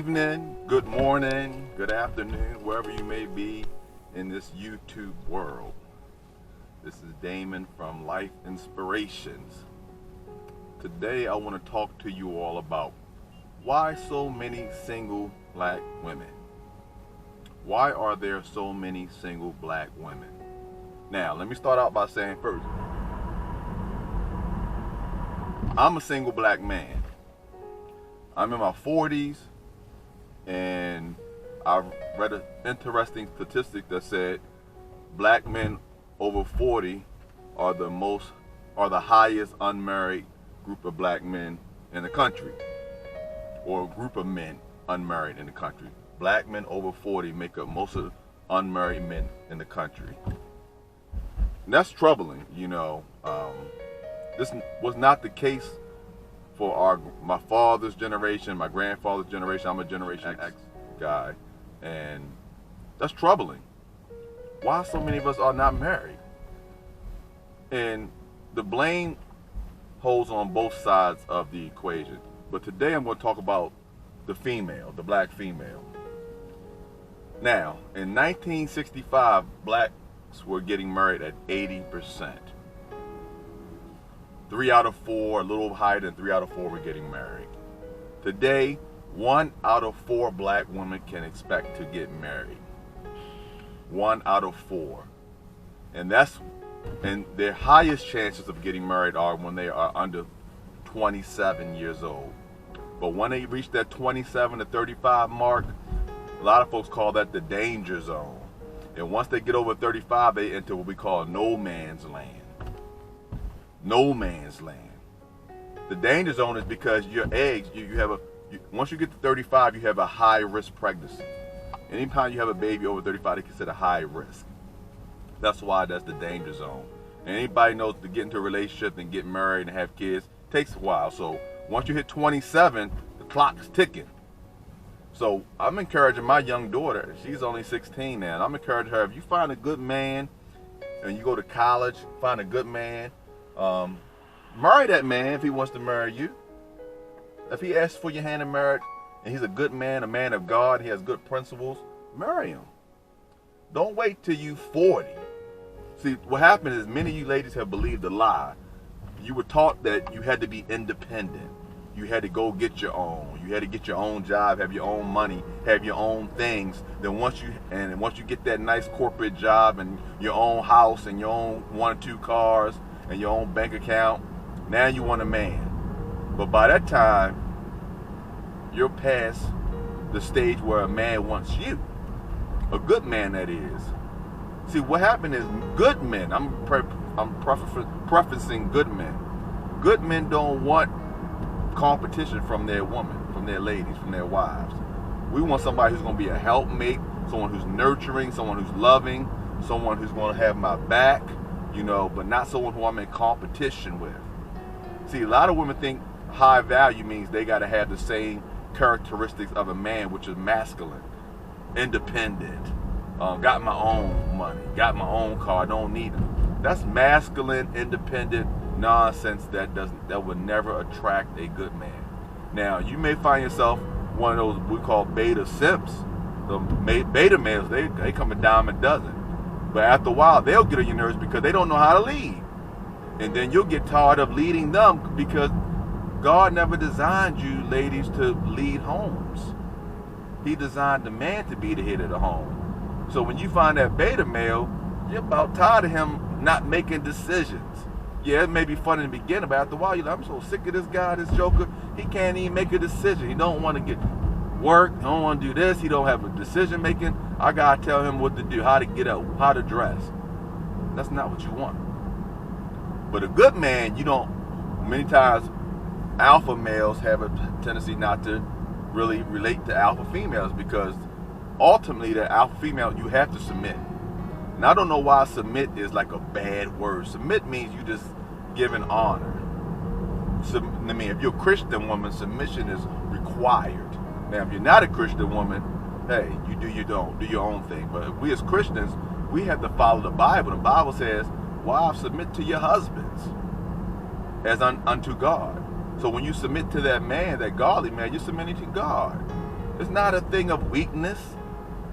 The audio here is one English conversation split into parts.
evening, good morning, good afternoon, wherever you may be in this YouTube world. This is Damon from Life Inspirations. Today I want to talk to you all about why so many single black women. Why are there so many single black women? Now, let me start out by saying first, I'm a single black man. I'm in my 40s, and I read an interesting statistic that said black men over 40 are the highest unmarried group of black men in the country, or a group of men unmarried in the country. Black men over 40 make up most of the unmarried men in the country. And that's troubling, This was not the case for my father's generation, my grandfather's generation. I'm a Generation X guy, and that's troubling. Why so many of us are not married? And the blame holds on both sides of the equation. But today I'm going to talk about the female, the black female. Now, in 1965, blacks were getting married at 80%. 3 out of 4, a little higher than 3 out of 4 were getting married. Today, 1 out of 4 black women can expect to get married. 1 out of 4. And their highest chances of getting married are when they are under 27 years old. But when they reach that 27 to 35 mark, a lot of folks call that the danger zone. And once they get over 35, they enter what we call no man's land. No man's land. The danger zone is because your eggs, once you get to 35, you have a high risk pregnancy. Anytime you have a baby over 35, they consider high risk. That's why that's the danger zone. And anybody knows to get into a relationship and get married and have kids takes a while. So once you hit 27, the clock's ticking. So I'm encouraging my young daughter, she's only 16 now, and I'm encouraging her, if you find a good man and you go to college, find a good man, marry that man if he wants to marry you. If he asks for your hand in marriage and he's a good man, a man of God, he has good principles, marry him. Don't wait till you 40. See, what happened is many of you ladies have believed a lie. You were taught that you had to be independent. You had to go get your own. You had to get your own job, have your own money, have your own things. Then once you get that nice corporate job and your own house and your own 1 or 2 cars and your own bank account, now you want a man. But by that time, you're past the stage where a man wants you. A good man, that is. See, what happened is good men, I'm prefacing good men. Good men don't want competition from their women, from their ladies, from their wives. We want somebody who's going to be a helpmate, someone who's nurturing, someone who's loving, someone who's going to have my back, but not someone who I'm in competition with. See, a lot of women think high value means they got to have the same characteristics of a man, which is masculine, independent, got my own money, got my own car, don't need them. That's masculine, independent nonsense that would never attract a good man. Now, you may find yourself one of those we call beta simps. The beta males, they come a dime a dozen. But after a while, they'll get on your nerves because they don't know how to lead. And then you'll get tired of leading them because God never designed you, ladies, to lead homes. He designed the man to be the head of the home. So when you find that beta male, you're about tired of him not making decisions. Yeah, it may be fun in the beginning, but after a while, you're like, I'm so sick of this guy, this joker. He can't even make a decision. He don't want to get work. He don't want to do this. He don't have a decision making. I got to tell him what to do, how to get up, how to dress. That's not what you want. But a good man, many times, alpha males have a tendency not to really relate to alpha females because ultimately, the alpha female, you have to submit. And I don't know why submit is like a bad word. Submit means you just giving honor. If you're a Christian woman, submission is required. Now, if you're not a Christian woman, hey, you do your own thing. But we as Christians, we have to follow the Bible. The Bible says, wives, submit to your husbands as unto God. So when you submit to that man, that godly man, you're submitting to God. It's not a thing of weakness.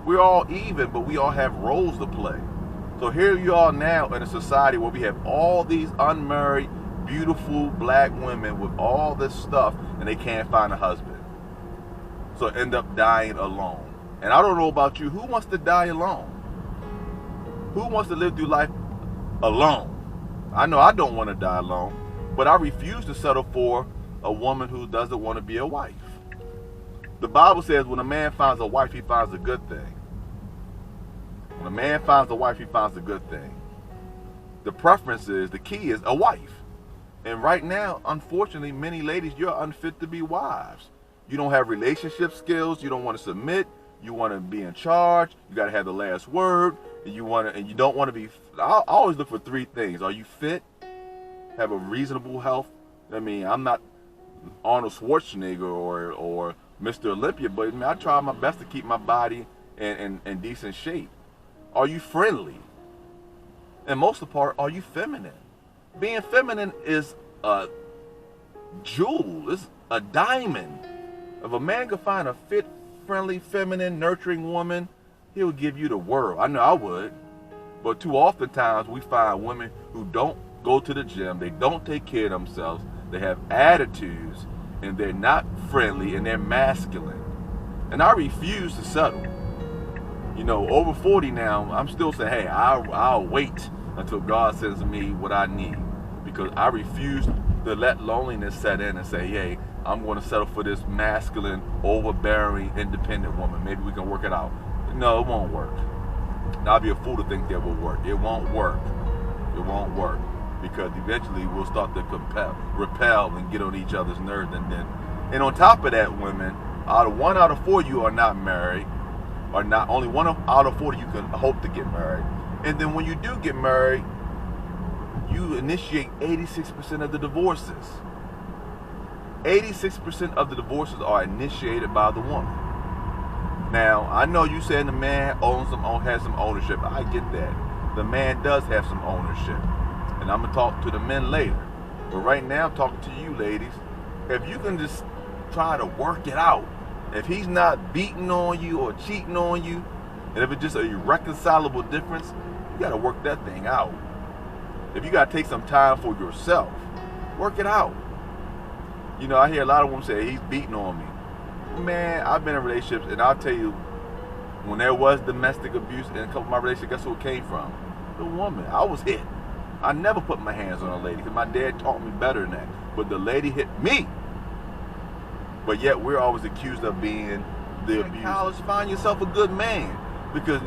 We're all even, but we all have roles to play. So here you are now in a society where we have all these unmarried, beautiful black women with all this stuff, and they can't find a husband. So end up dying alone. And I don't know about you, who wants to die alone? Who wants to live through life alone? I know I don't want to die alone, but I refuse to settle for a woman who doesn't want to be a wife. The Bible says when a man finds a wife, he finds a good thing. When a man finds a wife, he finds a good thing. The preference is, the key is a wife. And right now, unfortunately, many ladies, you're unfit to be wives. You don't have relationship skills. You don't want to submit. You want to be in charge. You got to have the last word. And you don't want to be. I always look for three things. Are you fit? Have a reasonable health. I mean, I'm not Arnold Schwarzenegger or Mr. Olympia, but I mean, I try my best to keep my body in decent shape. Are you friendly? And most of the part, are you feminine? Being feminine is a jewel. It's a diamond. If a man could find a fit, friendly, feminine, nurturing woman, he'll give you the world. I know I would. But too often times we find women who don't go to the gym, they don't take care of themselves, they have attitudes, and they're not friendly, and they're masculine. And I refuse to settle. You know, over 40 now, I'm still saying, hey, I'll wait until God sends me what I need. Because I refuse to let loneliness set in and say, hey, I'm going to settle for this masculine, overbearing, independent woman. Maybe we can work it out. No, it won't work. I'd be a fool to think that will work. It won't work. It won't work. Because eventually we'll start to repel and get on each other's nerves. And on top of that, women, one out of four you are not married, or not only one out of 40 you can hope to get married. And then when you do get married, you initiate 86% of the divorces. 86% of the divorces are initiated by the woman. Now, I know you saying the man has some ownership. I get that. The man does have some ownership. And I'm going to talk to the men later. But right now, I'm talking to you ladies. If you can just try to work it out, if he's not beating on you or cheating on you, and if it's just a irreconcilable difference, you got to work that thing out. If you got to take some time for yourself, work it out. You know, I hear a lot of women say, he's beating on me. Man, I've been in relationships, and I'll tell you, when there was domestic abuse in a couple of my relationships, guess who it came from? The woman. I was hit. I never put my hands on a lady because my dad taught me better than that. But the lady hit me. But yet we're always accused of being the abuser. In college, find yourself a good man. Because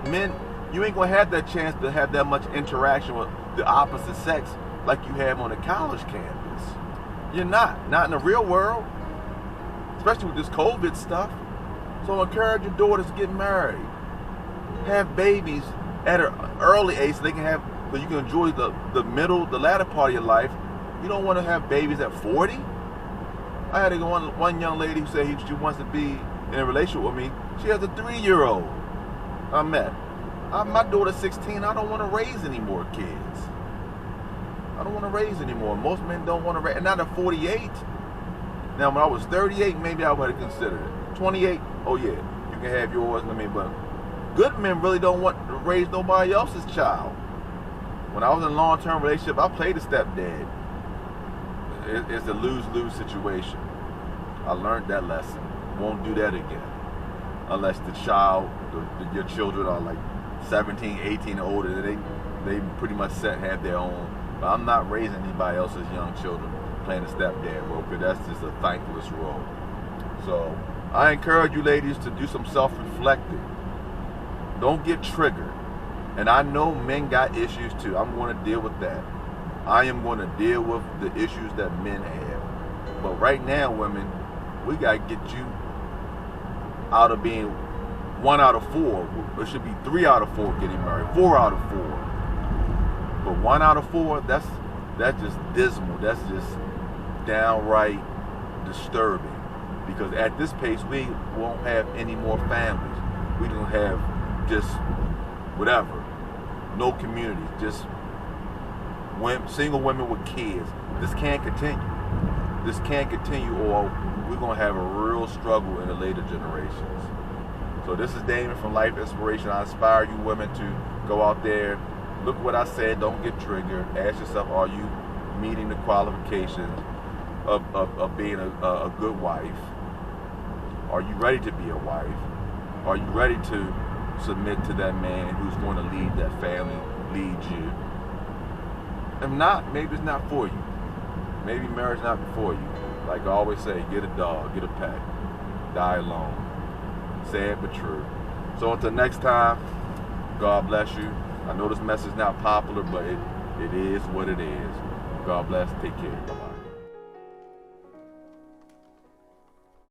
men, you ain't going to have that chance to have that much interaction with the opposite sex like you have on a college campus. You're not in the real world, especially with this COVID stuff. So encourage your daughters to get married. Have babies at an early age so you can enjoy the latter part of your life. You don't want to have babies at 40. I had one young lady who said she wants to be in a relationship with me. She has a 3-year-old. I met. My daughter's 16. I don't want to raise any more kids. I don't want to raise anymore. Most men don't want to raise. And not at 48. Now, when I was 38, maybe I would have considered it. 28, oh yeah, you can have yours. I mean, but good men really don't want to raise nobody else's child. When I was in a long-term relationship, I played a stepdad. It's a lose-lose situation. I learned that lesson. Won't do that again. Unless the child, your children are like 17, 18 and older, they pretty much have their own. But I'm not raising anybody else's young children playing the stepdad role, because that's just a thankless role. So I encourage you ladies to do some self-reflecting. Don't get triggered. And I know men got issues too. I'm going to deal with that. I am going to deal with the issues that men have. But right now, women, we got to get you out of being 1 out of 4. It should be 3 out of 4 getting married, 4 out of 4. But 1 out of 4, that's just dismal. That's just downright disturbing. Because at this pace, we won't have any more families. We don't have just whatever. No communities. Just single women with kids. This can't continue. this can't continue, or we're going to have a real struggle in the later generations. So this is Damon from Life Inspiration. I inspire you women to go out there, look what I said, don't get triggered. Ask yourself, are you meeting the qualifications of being a good wife? Are you ready to be a wife? Are you ready to submit to that man who's going to lead that family, lead you? If not, maybe it's not for you. Maybe marriage not for you. Like I always say, get a dog, get a pet, die alone. Sad but true. So until next time, God bless you. I know this message is not popular, but it is what it is. God bless. Take care. Bye-bye.